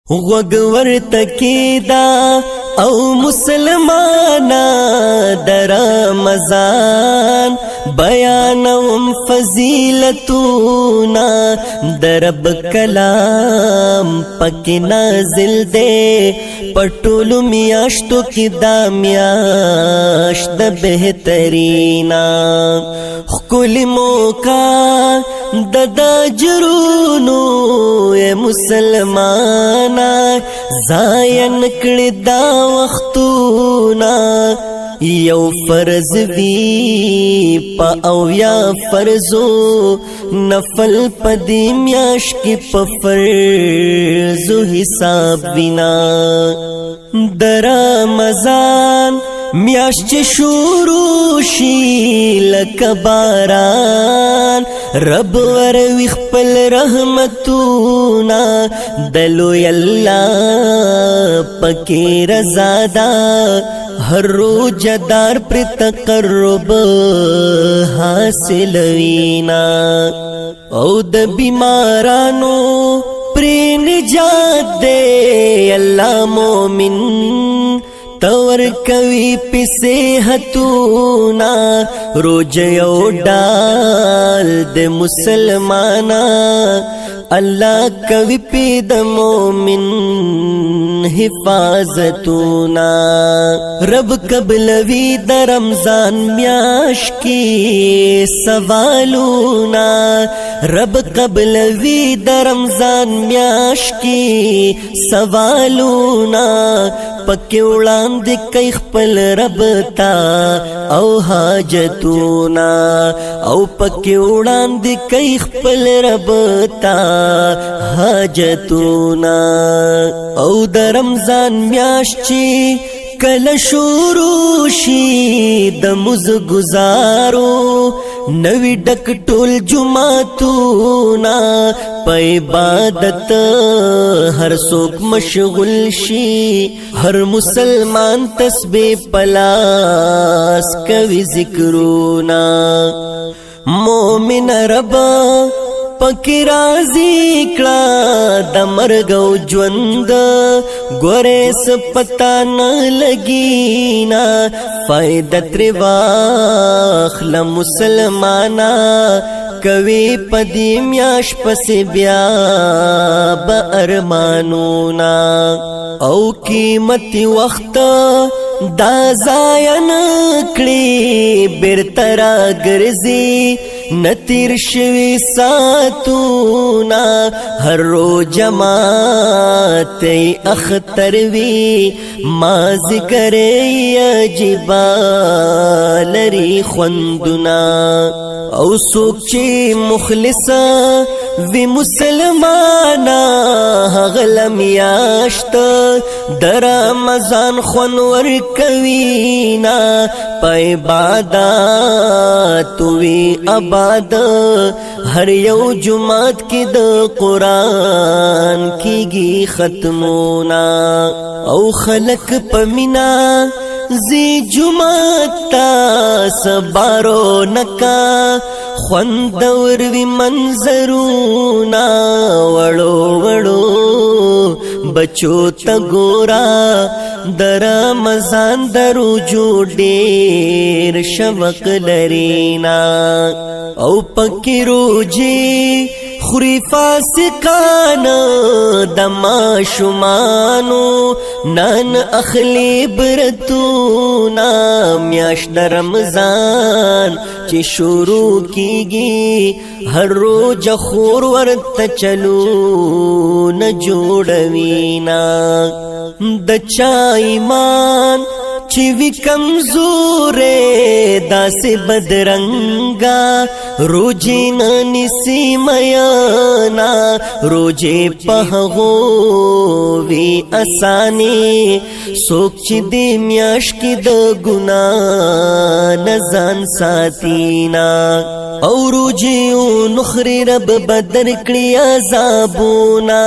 غوغور تکیدا او مسلمانا در رمضان بیانوم فضیلتونا در رب کلام پک نازل دے پټولو میاشتو کی دا میاشت د بہترینا خکل موقع د اجرونو اے مسلمانا زاین کړي دا وختونا یو فرض وی پا او یا فرضو نفل پدی میاش کی پا فرضو حساب بنا در رمضان میاش چه شروع شی لکباران رب وروی خپل رحمتونا دلو یاللہ پکی رزادا ہر روز دار پر تقرب حاصل وینا او د بیمارانو پر نجات دے اللہ مومن تور کوي پی صحتونا روز یو ډال د مسلمانا اللہ کوي پی د مومن حفاظتونا رب قبلوی د رمضان میاش کی سوالونا رب قبلوی د رمضان میاش کی سوالونا پکی وړاندې کوي خپل رب تا او حاجتونا او پکی وړاندې کوي خپل رب تا حاجتونا او د رمضان میاشت چې کله شروع شي د مز گزارو نوی ډک ټول جمعتونا په عبادت هر څوک مشغول شي هر مسلمان تسبیح پلاس کوي ذکرونا مومن رب پکی رازی کلا د مرګ او ژوند ګورې سپتا نه لګینا فائدہ تر واخل مسلمانا کوي پدی میاش پس بیا با ارمانونا او قیمت وخت دا زاین کړي بیرترا ګرځي نتیر شوی ساتونا ہر رو جماعت اختر وی مازی کرے جبالری خوندنا او سوکچی مخلصا وی مسلمانا غلم یاشت در رمضان خونور کوینا پا عبادات وی آباد ہر یو جماعت کی د قرآن کی گی ختمونا او خلق پمینا زی جماعت تا سبارو نکا خوندور وی منظرونا وڑو وڑو بچو تا گورا در رمضان درو جو ډیر شوق لرینا او پکی روجی خوری فاسقان دما شمانو نان اخلی برتونا میاش در رمضان چی شروع کیگی ہر روز خور ورت چلو نجوڑوینا دچا ایمان چی وی کمزورے داس بدرنگا روجی نانی سی میانا روجی پہغو وی اسانی سوک چی دی میاش کی د گناہ نزان ساتینا او روجی نخری رب بدر کړي عذابونا